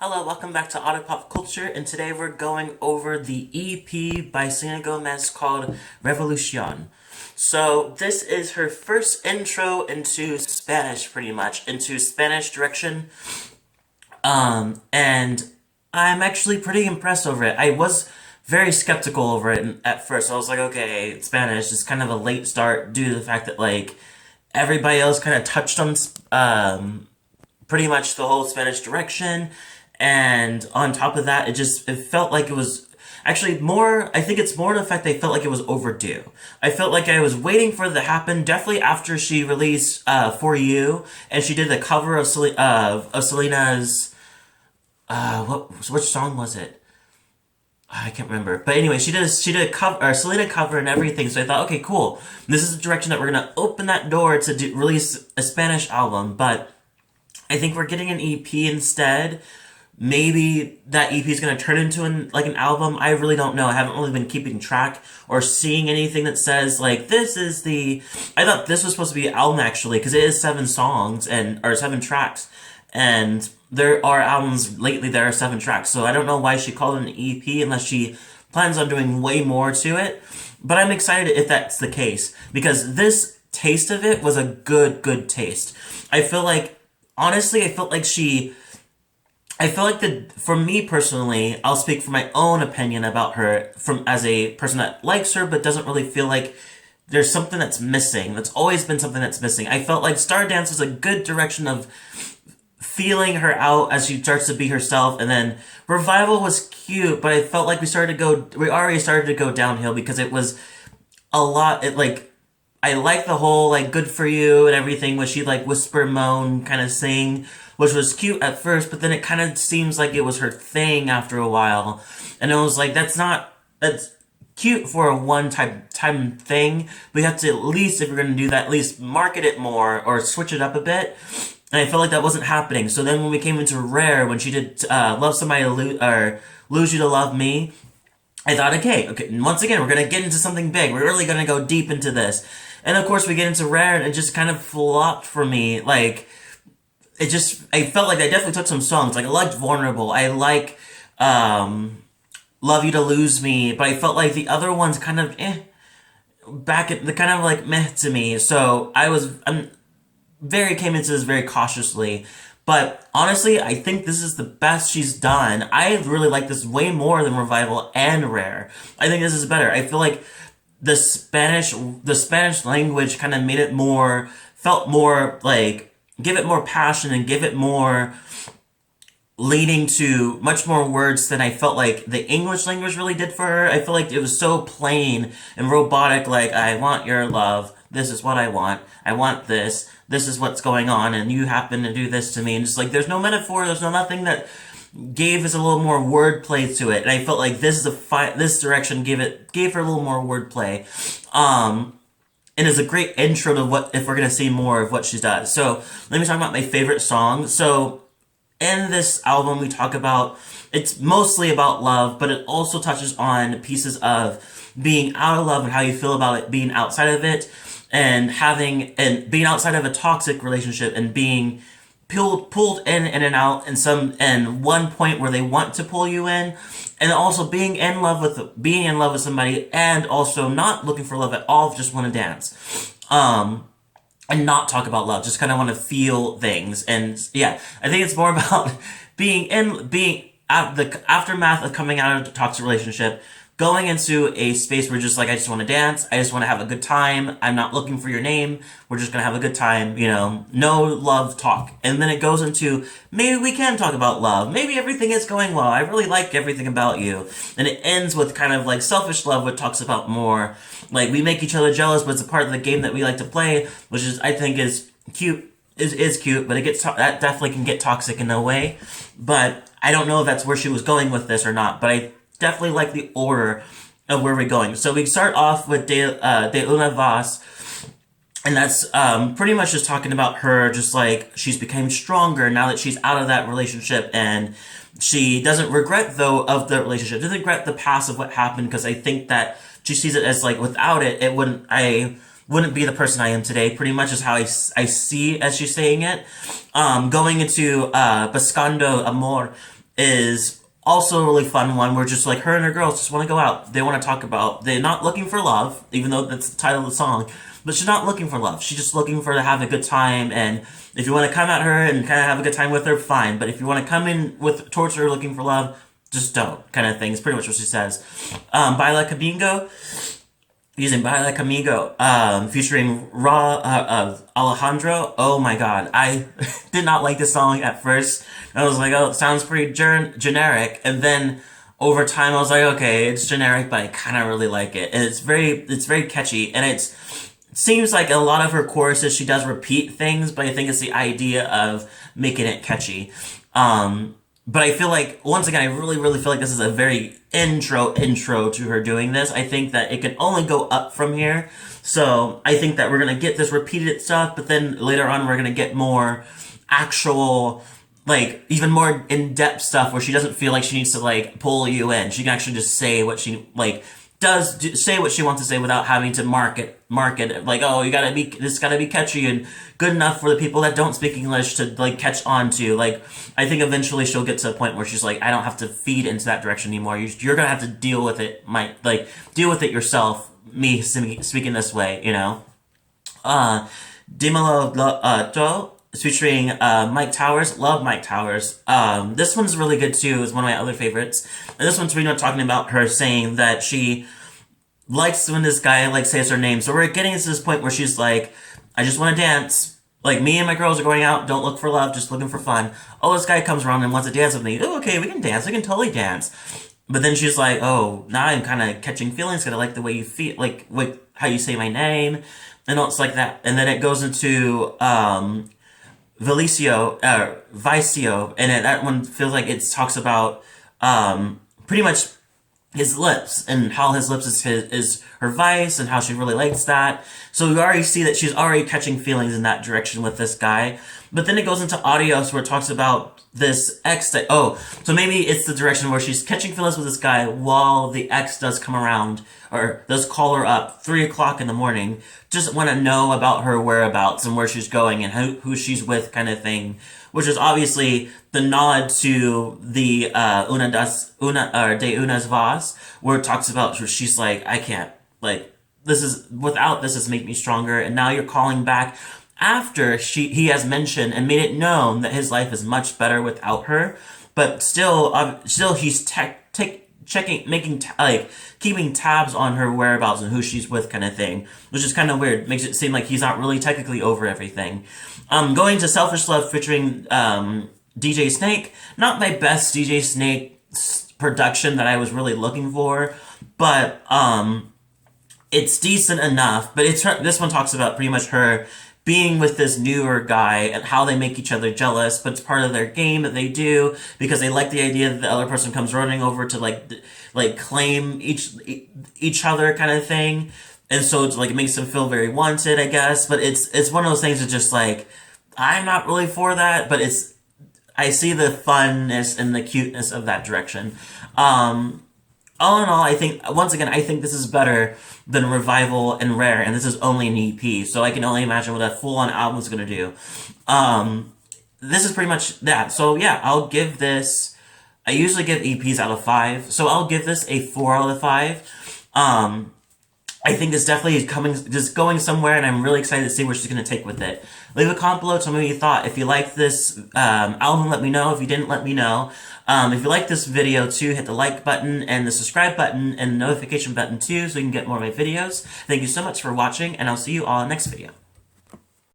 Hello, welcome back to Otter Pop Culture, and today we're going over the EP by Selena Gomez called Revelacion. So this is her first intro into Spanish, pretty much, into Spanish direction, and I'm actually pretty impressed over it. I was very skeptical over it at first. I was like, okay, Spanish is kind of a late start due to the fact that, like, everybody else kind of touched on pretty much the whole Spanish direction. And on top of that, it felt like it was actually more, I think it's more the fact that I felt like it was overdue. I felt like I was waiting for it to happen, definitely after she released For You, and she did the cover of, Selena's, which song was it? I can't remember. But anyway, she did a cover, or Selena cover and everything, so I thought, okay, cool. This is the direction that we're going to open that door to release a Spanish album, but I think we're getting an EP instead. Maybe that EP is going to turn into an album. I really don't know. I haven't really been keeping track or seeing anything that says, like, this is the... I thought this was supposed to be an album, actually, because it is 7 songs, or 7 tracks. And there are albums lately that are 7 tracks, so I don't know why she called it an EP unless she plans on doing way more to it. But I'm excited if that's the case, because this taste of it was a good taste. I feel like, honestly, I felt like for me personally, I'll speak for my own opinion about her as a person that likes her but doesn't really feel like there's something that's missing. That's always been something that's missing. I felt like Stardance was a good direction of feeling her out as she starts to be herself, and then Revival was cute, but I felt like we already started to go downhill because it was a lot. I like the whole, like, good for you and everything, where she, like, whisper, moan, kind of sing, which was cute at first, but then it kind of seems like it was her thing after a while. And it was like, that's cute for a one-time thing, but you have to, at least, if you're going to do that, at least market it more or switch it up a bit. And I felt like that wasn't happening. So then when we came into Rare, when she did Love Somebody or Lose You to Love Me, I thought, okay, once again, we're going to get into something big. We're really going to go deep into this. And of course, we get into Rare, and it just kind of flopped for me. Like, I felt like I definitely took some songs. Like, I liked Vulnerable. I like Love You to Lose Me. But I felt like the other ones kind of, meh to me. So came into this very cautiously. But honestly, I think this is the best she's done. I really like this way more than Revival and Rare. I think this is better. I feel like the Spanish language kind of felt more like, give it more passion and give it more leading to much more words than I felt like the English language really did for her. I feel like it was so plain and robotic, like, I want your love, this is what I want this is what's going on, and you happen to do this to me, and just like, there's no metaphor, there's no nothing that gave us a little more wordplay to it, and I felt like this direction gave her a little more wordplay, and is a great intro to if we're gonna see more of what she does. So let me talk about my favorite song. So in this album, we talk about, it's mostly about love, but it also touches on pieces of being out of love and how you feel about it being outside of it, and being outside of a toxic relationship and being pulled in and out and one point where they want to pull you in, and also being in love with somebody and also not looking for love at all, just want to dance. And not talk about love, just kind of want to feel things. And yeah, I think it's more about being at the aftermath of coming out of a toxic relationship, going into a space where just like, I just want to dance, I just want to have a good time, I'm not looking for your name, we're just gonna have a good time, no love talk. And then it goes into, maybe we can talk about love, maybe everything is going well, I really like everything about you. And it ends with kind of like selfish love, which talks about more, like, we make each other jealous, but it's a part of the game that we like to play, which is, I think, is cute, is cute, but that definitely can get toxic in a way. But I don't know if that's where she was going with this or not, but I definitely like the order of where we're going. So we start off with de Una Voz, and that's pretty much just talking about her, just like, she's become stronger now that she's out of that relationship, and she doesn't regret, though, of the relationship, doesn't regret the past of what happened, because I think that she sees it as, like, without it, I wouldn't be the person I am today, pretty much is how I see as she's saying it. Going into Buscando Amor, is also a really fun one where just like her and her girls just want to go out. They want to talk about, they're not looking for love, even though that's the title of the song, but she's not looking for love. She's just looking for to have a good time. And if you want to come at her and kind of have a good time with her, fine. But if you want to come in with towards her looking for love, just don't, kind of thing. It's pretty much what she says. Baila Conmigo, using Baila Conmigo, featuring Alejandro. Oh my god, I did not like this song at first. I was like, oh, it sounds pretty generic, and then over time I was like, okay, it's generic, but I kind of really like it, and it's very catchy, and it seems like a lot of her choruses she does repeat things, but I think it's the idea of making it catchy. But I feel like, once again, I really feel like this is a very intro to her doing this. I think that it can only go up from here. So I think that we're going to get this repeated stuff, but then later on we're going to get more actual, like, even more in-depth stuff where she doesn't feel like she needs to, like, pull you in. She can actually just say what she, like, say what she wants to say without having to market like, oh, this gotta be catchy and good enough for the people that don't speak English to like catch on to. Like, I think eventually she'll get to a point where she's like, I don't have to feed into that direction anymore. You're gonna have to deal with it, deal with it yourself. Me speaking this way, you know. Demolo featuring Myke Towers. Love Myke Towers. This one's really good too. It's one of my other favorites. And this one's pretty much talking about her saying that she likes when this guy like says her name. So we're getting to this point where she's like, I just want to dance. Like, me and my girls are going out, don't look for love, just looking for fun. Oh, this guy comes around and wants to dance with me. Oh, okay, we can dance. We can totally dance. But then she's like, oh, now I'm kind of catching feelings because I like the way you feel, like how you say my name, and it's like that. And then it goes into Vicio, and that one feels like it talks about pretty much his lips and how his lips is her vice and how she really likes that. So we already see that she's already catching feelings in that direction with this guy. But then it goes into Adios where it talks about this ex that, so maybe it's the direction where she's catching feelings with this guy while the ex does come around or does call her up 3 o'clock in the morning, just want to know about her whereabouts and where she's going and who she's with, kind of thing, which is obviously the nod to the Una Voz, where it talks about, where she's like, I can't, like, without this is make me stronger, and now you're calling back after he has mentioned and made it known that his life is much better without her, but still he's keeping tabs on her whereabouts and who she's with, kind of thing, which is kind of weird. Makes it seem like he's not really technically over everything. Going to Selfish Love featuring DJ Snake. Not my best DJ Snake production that I was really looking for, but it's decent enough. But this one talks about pretty much her being with this newer guy and how they make each other jealous, but it's part of their game that they do because they like the idea that the other person comes running over to like claim each other, kind of thing. And so it's like, it makes them feel very wanted, I guess. But it's one of those things that's just like, I'm not really for that, but I see the funness and the cuteness of that direction. All in all, I think this is better than Revival and Rare, and this is only an EP, so I can only imagine what a full-on album is going to do. This is pretty much that. So yeah, I'll give this, I usually give EPs out of 5, so I'll give this a 4 out of 5. I think it's definitely going somewhere, and I'm really excited to see where she's going to take with it. Leave a comment below, tell me what you thought. If you liked this album, let me know. If you didn't, let me know. If you like this video too, hit the like button and the subscribe button and the notification button too so you can get more of my videos. Thank you so much for watching, and I'll see you all in the next video.